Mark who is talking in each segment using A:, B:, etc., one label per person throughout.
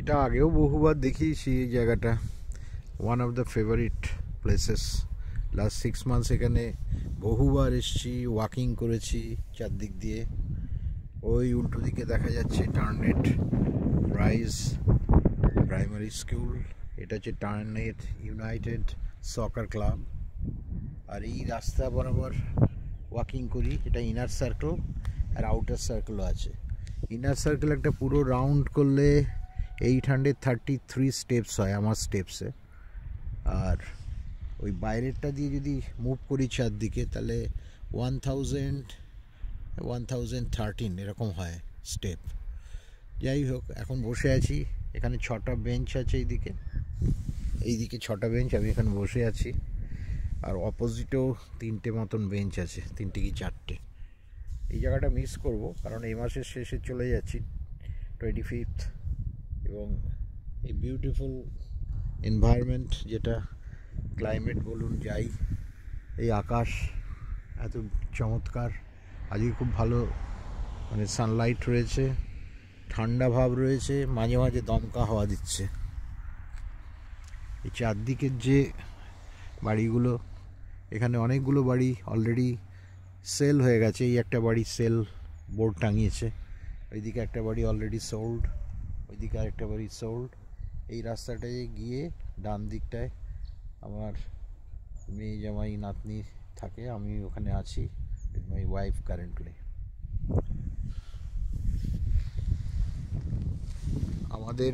A: এটা আগেও বহুবার দেখিয়েছি এই জায়গাটা, one of the favourite places. Last 6 months এখানে বহুবার এসেছি, ওয়াকিং করেছি চারদিক দিয়ে। ওই উল্টো দিকে দেখা যাচ্ছে টার্নেট রাইজ প্রাইমারি স্কুল, এটা হচ্ছে টার্নেট ইউনাইটেড সকার ক্লাব। আর এই রাস্তা বরাবর ওয়াকিং করি, এটা ইনার সার্কেল আর আউটার সার্কেলও আছে। ইনার সার্কেল একটা পুরো রাউন্ড করলে 833 স্টেপস হয় আমার স্টেপসে, আর ওই বাইরেরটা দিয়ে যদি মুভ করি চারদিকে তাহলে 1013 এরকম হয় স্টেপ। যাই হোক, এখন বসে আছি এখানে, 6টা বেঞ্চ আছে এইদিকে 6টা বেঞ্চ, আমি এখানে বসে আছি। আর অপোজিটেও 3টে মতন বেঞ্চ আছে, 3টে কি 4টে। এই জায়গাটা মিস করব, কারণ এই মাসের শেষে চলে যাচ্ছি 25th, এবং এই বিউটিফুল এনভায়রনমেন্ট, যেটা ক্লাইমেট বলুন যাই, এই আকাশ এত চমৎকার, আজকে খুব ভালো মানে সানলাইট রয়েছে, ঠান্ডা ভাব রয়েছে, মাঝে মাঝে দমকা হাওয়া দিচ্ছে। এই চারদিকের যে বাড়িগুলো, এখানে অনেকগুলো বাড়ি অলরেডি সেল হয়ে গেছে। এই একটা বাড়ি সেল বোর্ড টাঙিয়েছে, ওইদিকে একটা বাড়ি অলরেডি সোল্ড, ওইদিকে আরেকটা বাড়ি সোল্ড। এই রাস্তাটায় গিয়ে ডান দিকটায় আমার মেয়ে জামাই নাতনি থাকে, আমি ওখানে আছি উইথ মাই ওয়াইফ কারেন্টলি। আমাদের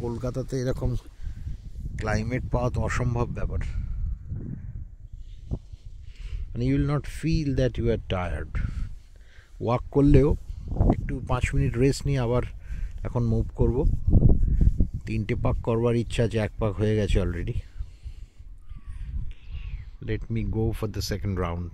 A: কলকাতাতে এরকম ক্লাইমেট পাওয়া তো অসম্ভব ব্যাপার, মানে you will not feel that you are tired. Walk করলেও একটু 5 মিনিট রেস্ট নিয়ে আবার এখন মুভ করব। 3টে পাক করবার ইচ্ছা আছে, 1 পাক হয়ে গেছে already. Let me go for the second round.